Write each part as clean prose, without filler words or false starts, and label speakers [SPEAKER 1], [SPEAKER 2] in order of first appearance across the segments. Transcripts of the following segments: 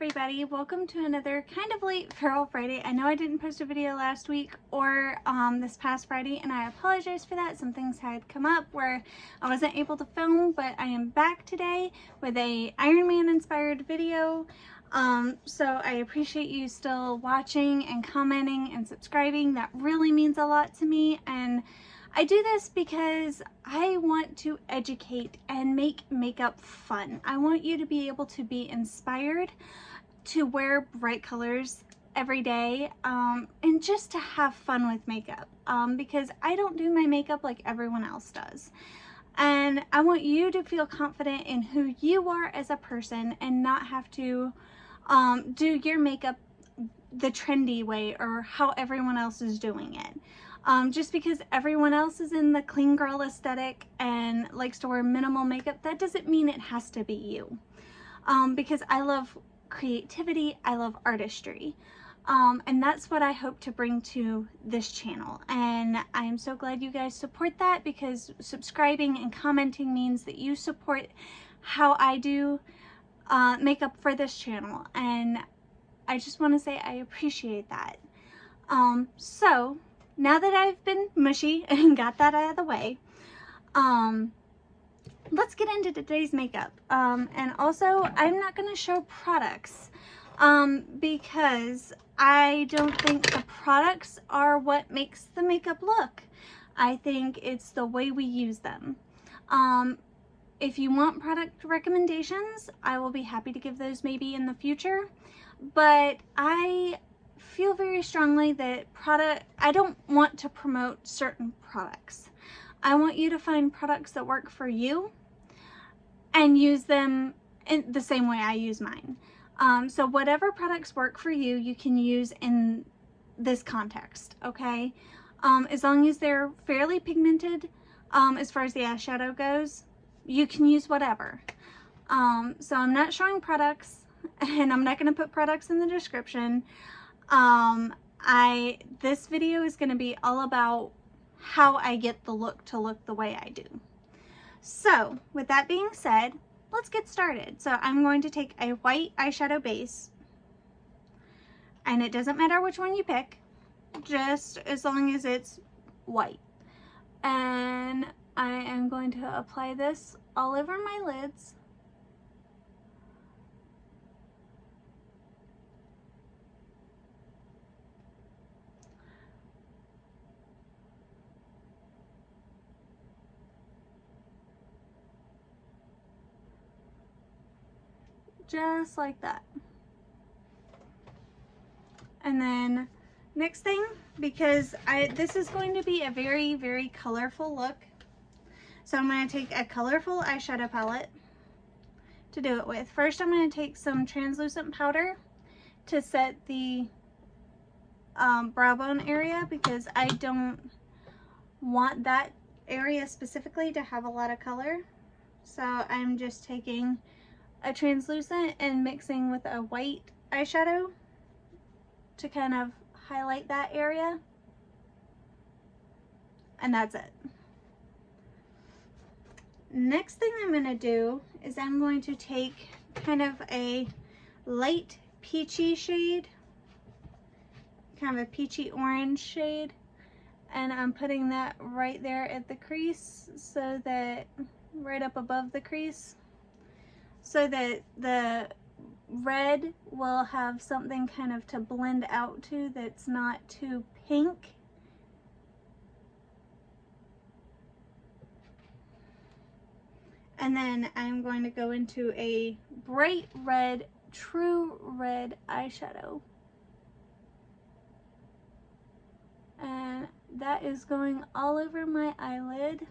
[SPEAKER 1] everybody, welcome to another kind of late Feral Friday. I know I didn't post a video last week or this past Friday, and I apologize for that. Some things had come up where I wasn't able to film, but I am back today with a Iron Man inspired video. So I appreciate you still watching and commenting and subscribing. That really means a lot to me, and I do this because I want to educate and make makeup fun. I want you to be able to be inspired to wear bright colors every day and just to have fun with makeup because I don't do my makeup like everyone else does. And I want you to feel confident in who you are as a person and not have to do your makeup the trendy way or how everyone else is doing it. Just because everyone else is in the clean girl aesthetic and likes to wear minimal makeup, that doesn't mean it has to be you. Because I love creativity, I love artistry. And that's what I hope to bring to this channel. And I'm so glad you guys support that, because subscribing and commenting means that you support how I do makeup for this channel. And I just want to say I appreciate that. So now that I've been mushy and got that out of the way, let's get into today's makeup. And also, I'm not going to show products because I don't think the products are what makes the makeup look. I think it's the way we use them. If you want product recommendations, I will be happy to give those maybe in the future. But I feel very strongly that I don't want to promote certain products. I want you to find products that work for you and use them in the same way I use mine. So whatever products work for you, you can use in this context, okay? As long as they're fairly pigmented, as far as the eyeshadow goes, you can use whatever. So I'm not showing products, and I'm not going to put products in the description. This video is going to be all about how I get the look to look the way I do. So with that being said, let's get started. So I'm going to take a white eyeshadow base, and it doesn't matter which one you pick, just as long as it's white. And I am going to apply this all over my lids. Just like that. And then next thing, because this is going to be a very, very colorful look, so I'm going to take a colorful eyeshadow palette to do it with. First, I'm going to take some translucent powder to set the brow bone area, because I don't want that area specifically to have a lot of color. So I'm just taking a translucent and mixing with a white eyeshadow to kind of highlight that area, and that's it. Next thing I'm going to do is I'm going to take kind of a light peachy shade, kind of a peachy orange shade, and I'm putting that right there at the crease, so that right up above the crease, so that the red will have something kind of to blend out to that's not too pink. And then I'm going to go into a bright red, true red eyeshadow. And that is going all over my eyelid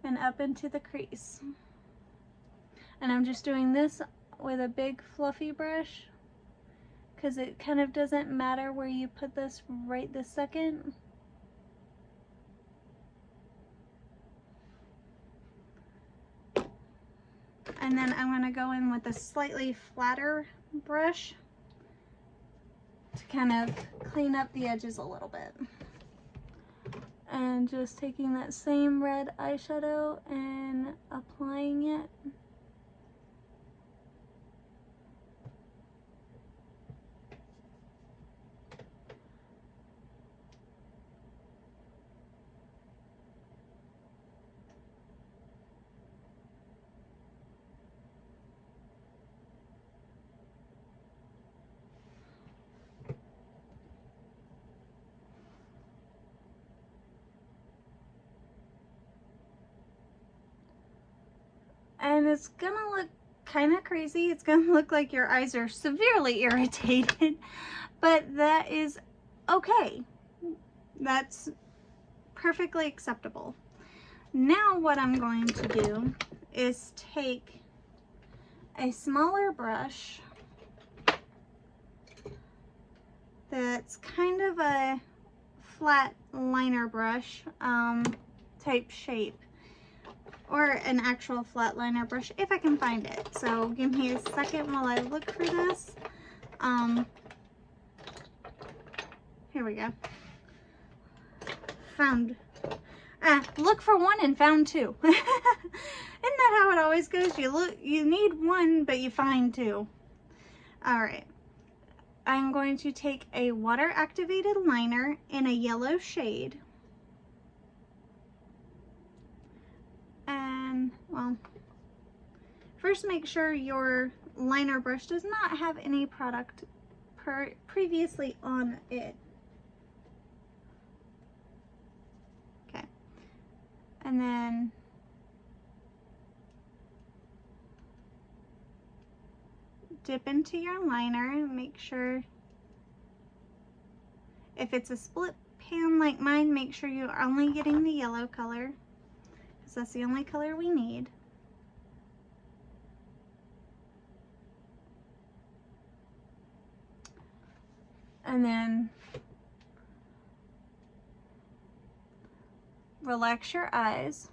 [SPEAKER 1] and up into the crease. And I'm just doing this with a big fluffy brush, because it kind of doesn't matter where you put this right this second. And then I'm going to go in with a slightly flatter brush to kind of clean up the edges a little bit. And just taking that same red eyeshadow and applying it And it's gonna look kind of crazy. It's gonna look like your eyes are severely irritated, but that is okay. That's perfectly acceptable. Now what I'm going to do is take a smaller brush that's kind of a flat liner brush type shape, or an actual flat liner brush if I can find it. So give me a second while I look for this. Here we go. Found. Look for one and found two. Isn't that how it always goes? You need one, but you find two. All right. I'm going to take a water activated liner in a yellow shade. And, well, first make sure your liner brush does not have any product previously on it. Okay. And then dip into your liner and make sure, if it's a split pan like mine, make sure you're only getting the yellow color, because that's the only color we need. And then relax your eyes.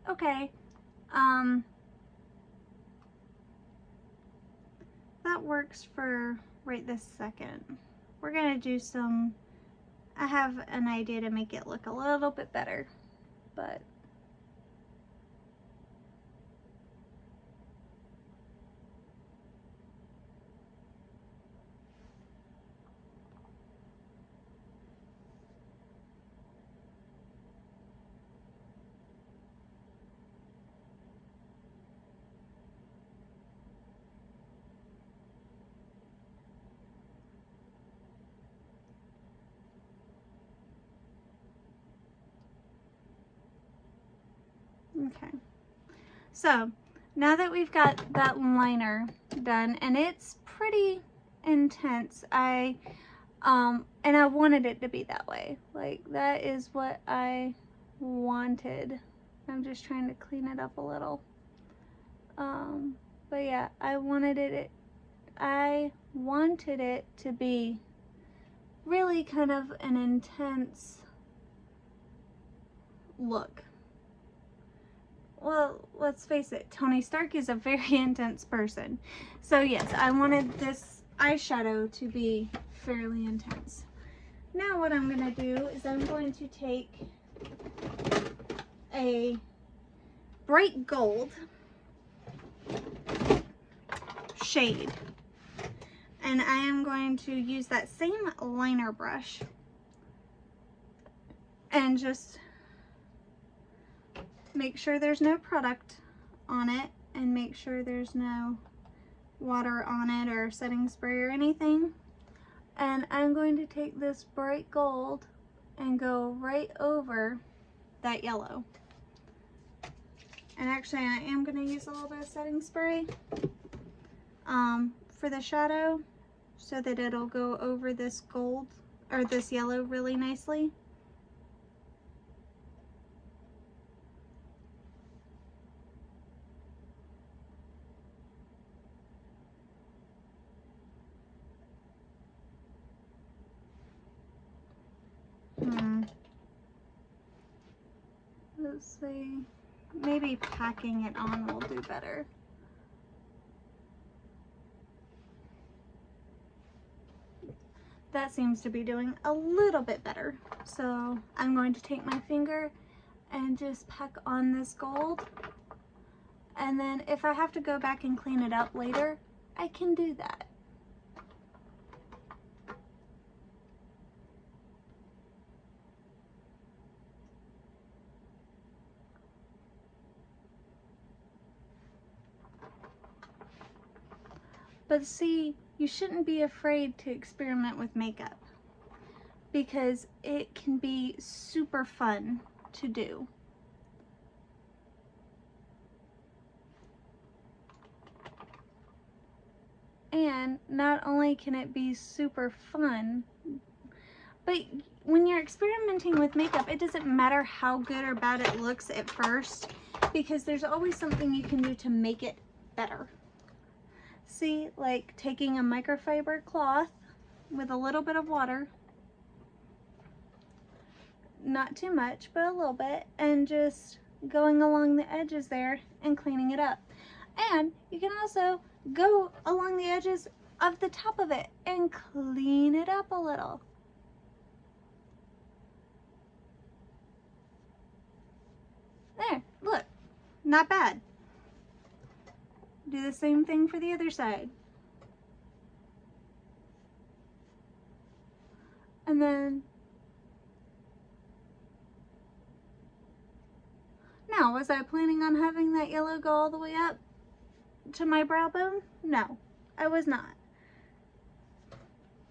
[SPEAKER 1] Okay. That works for right this second. We're gonna do some, I have an idea to make it look a little bit better, but okay. So now that we've got that liner done, and it's pretty intense, and I wanted it to be that way. Like, that is what I wanted. I'm just trying to clean it up a little. But yeah, I wanted it to be really kind of an intense look. Well, let's face it, Tony Stark is a very intense person. So yes, I wanted this eyeshadow to be fairly intense. Now what I'm going to do is I'm going to take a bright gold shade, and I am going to use that same liner brush and just make sure there's no product on it, and make sure there's no water on it or setting spray or anything. And I'm going to take this bright gold and go right over that yellow. And actually I am going to use a little bit of setting spray for the shadow, so that it'll go over this gold or this yellow really nicely. let's see, maybe packing it on will do better. That seems to be doing a little bit better. So I'm going to take my finger and just pack on this gold. And then if I have to go back and clean it up later, I can do that. But see, you shouldn't be afraid to experiment with makeup because it can be super fun to do. And not only can it be super fun, but when you're experimenting with makeup, it doesn't matter how good or bad it looks at first, because there's always something you can do to make it better. See, like taking a microfiber cloth with a little bit of water, not too much, but a little bit, and just going along the edges there and cleaning it up. And you can also go along the edges of the top of it and clean it up a little. There, look, not bad. Do the same thing for the other side. And then, now, was I planning on having that yellow go all the way up to my brow bone? No, I was not.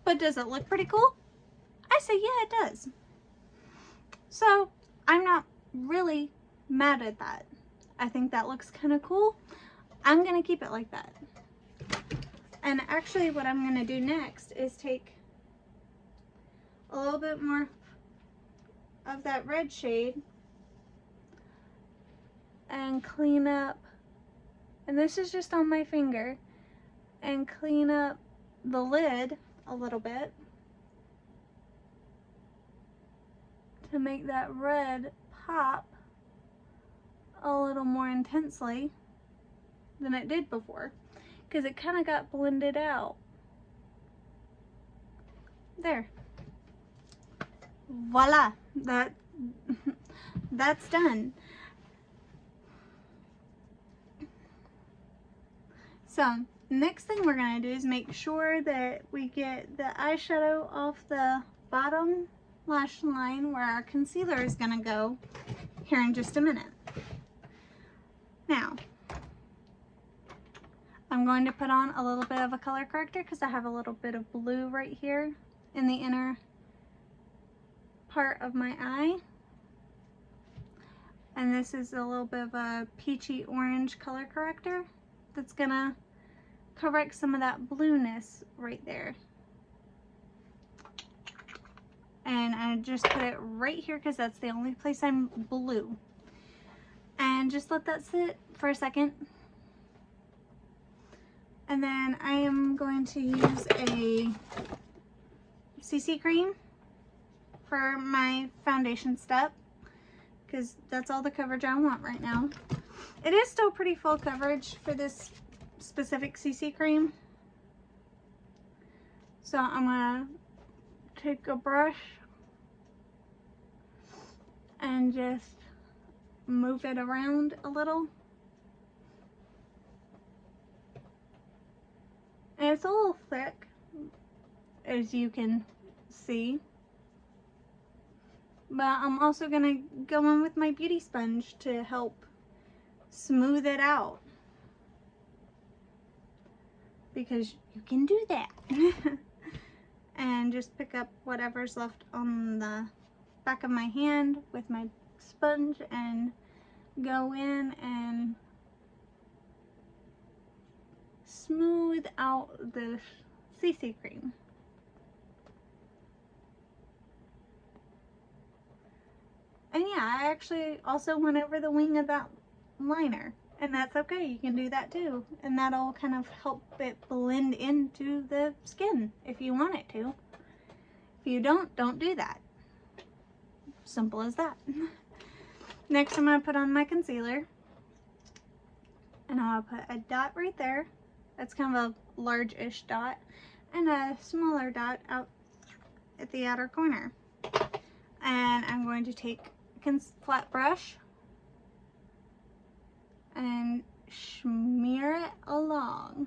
[SPEAKER 1] But does it look pretty cool? I say, yeah, it does. So I'm not really mad at that. I think that looks kind of cool. I'm gonna keep it like that. And actually what I'm gonna do next is take a little bit more of that red shade and clean up, and this is just on my finger, and clean up the lid a little bit to make that red pop a little more intensely than it did before, because it kind of got blended out. There. Voila! That's done. So next thing we're going to do is make sure that we get the eyeshadow off the bottom lash line where our concealer is going to go here in just a minute. Now, I'm going to put on a little bit of a color corrector because I have a little bit of blue right here in the inner part of my eye. And this is a little bit of a peachy orange color corrector that's gonna correct some of that blueness right there. And I just put it right here because that's the only place I'm blue. And just let that sit for a second. And then I am going to use a CC cream for my foundation step, because that's all the coverage I want right now. It is still pretty full coverage for this specific CC cream. So I'm gonna take a brush and just move it around a little. And it's a little thick, as you can see. But I'm also gonna go in with my beauty sponge to help smooth it out, because you can do that. And just pick up whatever's left on the back of my hand with my sponge and go in and smooth out the CC cream. And yeah, I actually also went over the wing of that liner, and that's okay, you can do that too. And that'll kind of help it blend into the skin if you want it to. If you don't do that. Simple as that. Next, I'm going to put on my concealer. And I'll put a dot right there. That's kind of a large-ish dot. And a smaller dot out at the outer corner. And I'm going to take a flat brush and smear it along.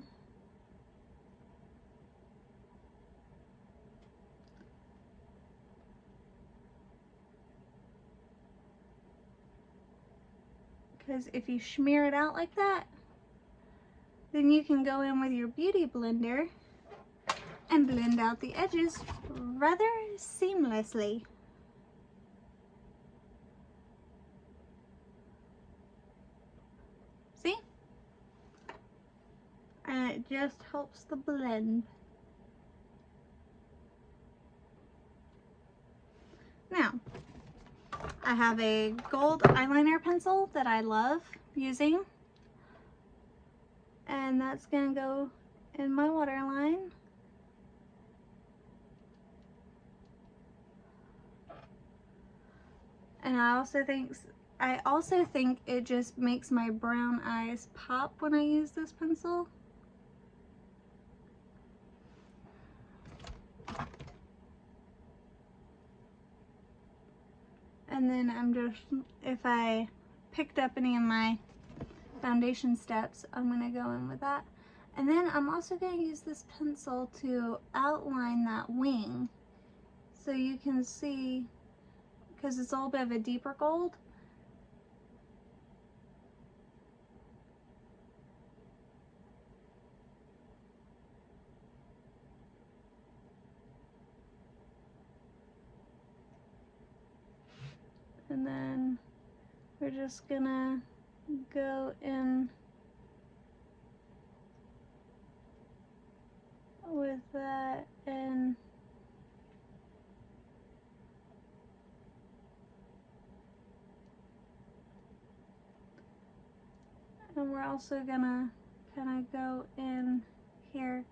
[SPEAKER 1] Because if you smear it out like that, then you can go in with your beauty blender and blend out the edges rather seamlessly. See? And it just helps the blend. Now, I have a gold eyeliner pencil that I love using. And that's going to go in my waterline. And I also think it just makes my brown eyes pop when I use this pencil. And then if I picked up any of my foundation steps, I'm going to go in with that. And then I'm also going to use this pencil to outline that wing. So you can see, because it's a little bit of a deeper gold. And then we're just gonna go in with that and we're also gonna kind of go in here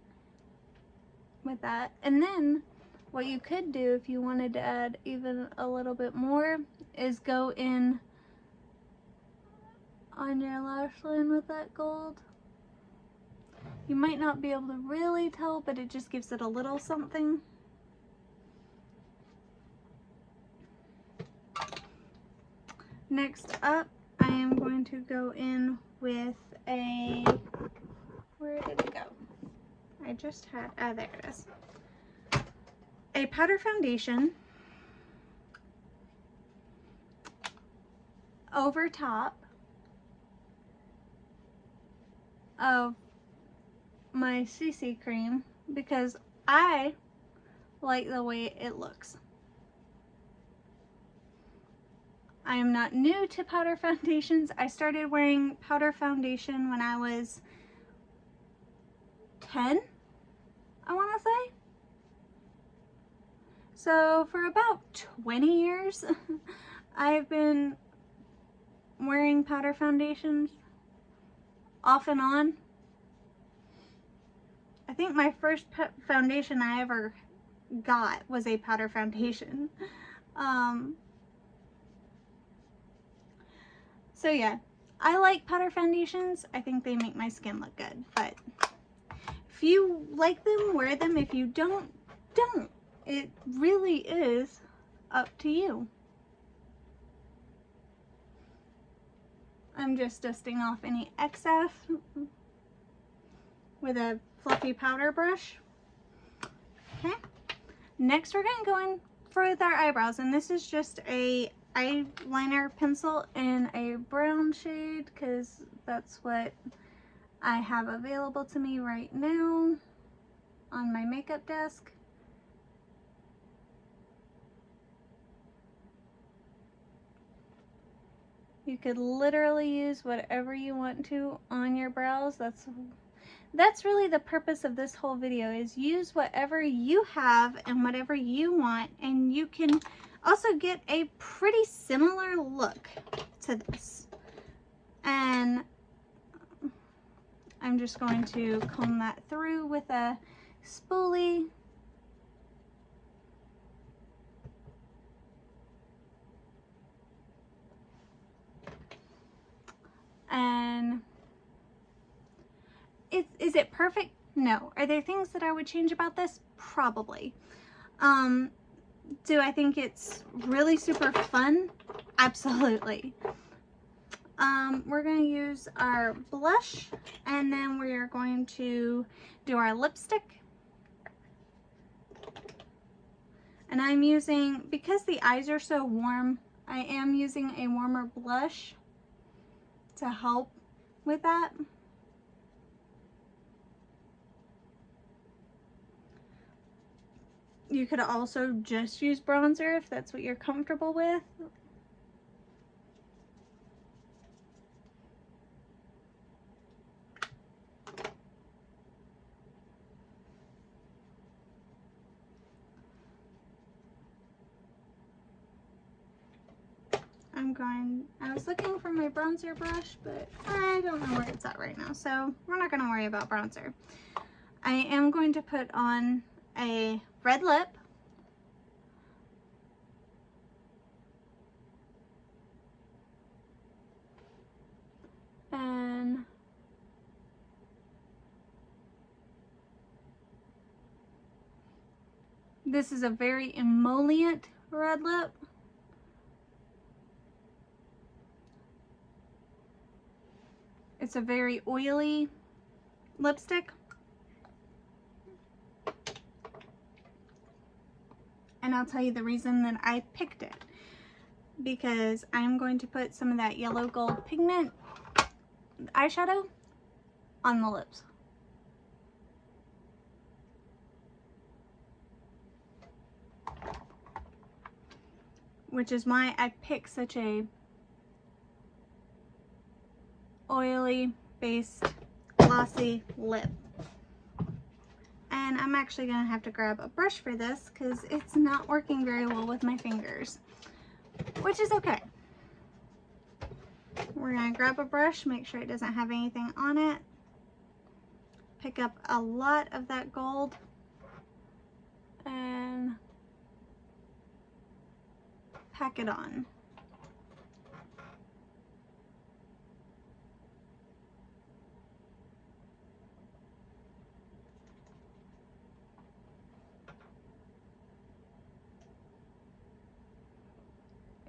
[SPEAKER 1] with that. And then what you could do if you wanted to add even a little bit more is go in on your lash line with that gold. You might not be able to really tell, but it just gives it a little something. Next up, I am going to go in with a, where did it go? I just had, there it is. A powder foundation over top of my CC cream because I like the way it looks. I am not new to powder foundations. I started wearing powder foundation when I was 10, I want to say. So for about 20 years, I've been wearing powder foundations off and on. I think my first foundation I ever got was a powder foundation. So yeah, I like powder foundations. I think they make my skin look good, but if you like them, wear them. If you don't, don't. It really is up to you. I'm just dusting off any excess with a fluffy powder brush. Okay. Next we're going to go in for our eyebrows, and this is just a eyeliner pencil in a brown shade because that's what I have available to me right now on my makeup desk. You could literally use whatever you want to on your brows. That's really the purpose of this whole video, is use whatever you have and whatever you want, and you can also get a pretty similar look to this. And I'm just going to comb that through with a spoolie. it perfect? No. Are there things that I would change about this? Probably. Do I think it's really super fun? Absolutely. We're going to use our blush, and then we are going to do our lipstick. And I'm using, because the eyes are so warm, I am using a warmer blush to help with that. You could also just use bronzer if that's what you're comfortable with. I was looking for my bronzer brush, but I don't know where it's at right now, so we're not going to worry about bronzer. I am going to put on a red lip. And this is a very emollient red lip. It's a very oily lipstick. And I'll tell you the reason that I picked it. Because I'm going to put some of that yellow gold pigment eyeshadow on the lips. Which is why I picked such a oily based glossy lip. And I'm actually going to have to grab a brush for this because it's not working very well with my fingers, which is okay. We're going to grab a brush, make sure it doesn't have anything on it. Pick up a lot of that gold and pack it on.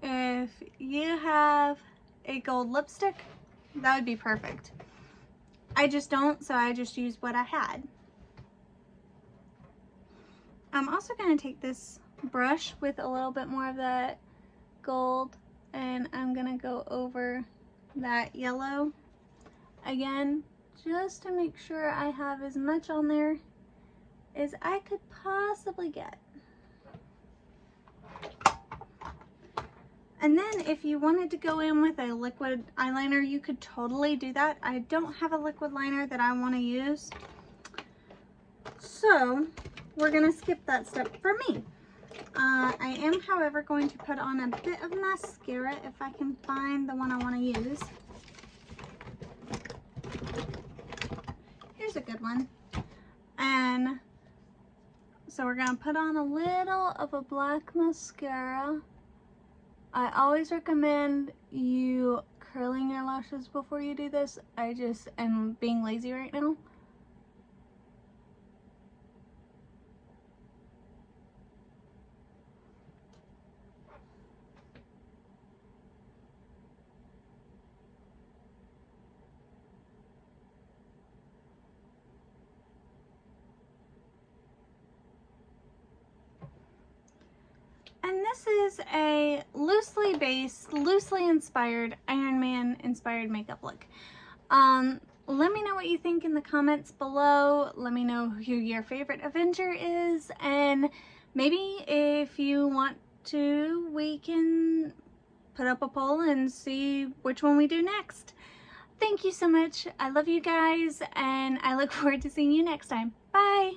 [SPEAKER 1] If you have a gold lipstick, that would be perfect. I just don't, so I just used what I had. I'm also going to take this brush with a little bit more of that gold, and I'm going to go over that yellow again, just to make sure I have as much on there as I could possibly get. And then if you wanted to go in with a liquid eyeliner, you could totally do that. I don't have a liquid liner that I want to use, so we're going to skip that step for me. I am, however, going to put on a bit of mascara if I can find the one I want to use. Here's a good one. And so we're going to put on a little of a black mascara. I always recommend you curling your lashes before you do this. I just am being lazy right now. And this is a loosely based, loosely inspired Iron Man inspired makeup look. Let me know what you think in the comments below. Let me know who your favorite Avenger is, and maybe if you want to, we can put up a poll and see which one we do next. Thank you so much. I love you guys, and I look forward to seeing you next time. Bye!